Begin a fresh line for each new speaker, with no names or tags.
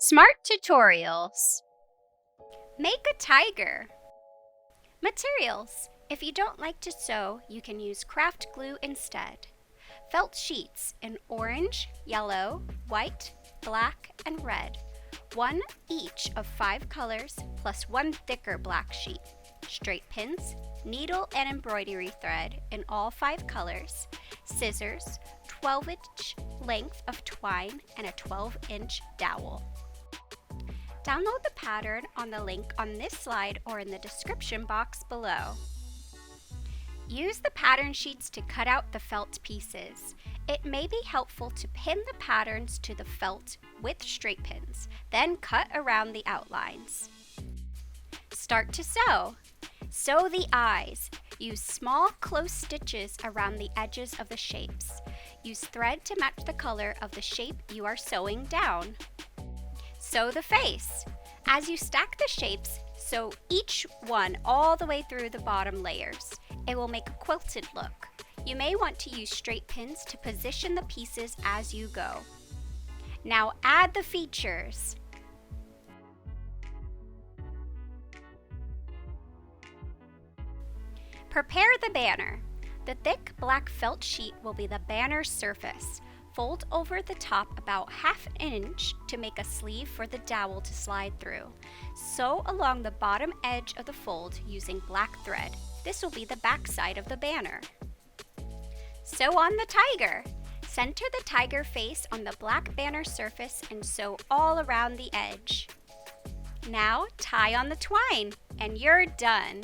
Smart tutorials. Make a tiger. Materials. If you don't like to sew, you can use craft glue instead. Felt sheets in orange, yellow, white, black, and red. One each of 5 colors plus one thicker black sheet. Straight pins, needle and embroidery thread in all 5 colors, scissors, 12-inch length of twine, and a 12-inch dowel. Download the pattern on the link on this slide or in the description box below. Use the pattern sheets to cut out the felt pieces. It may be helpful to pin the patterns to the felt with straight pins, then cut around the outlines. Start to sew. Sew the eyes. Use small close stitches around the edges of the shapes. Use thread to match the color of the shape you are sewing down. Sew the face. As you stack the shapes, sew each one all the way through the bottom layers. It will make a quilted look. You may want to use straight pins to position the pieces as you go. Now add the features. Prepare the banner. The thick black felt sheet will be the banner surface. Fold over the top about 1/2 inch to make a sleeve for the dowel to slide through. Sew along the bottom edge of the fold using black thread. This will be the back side of the banner. Sew on the tiger. Center the tiger face on the black banner surface and sew all around the edge. Now tie on the twine and you're done.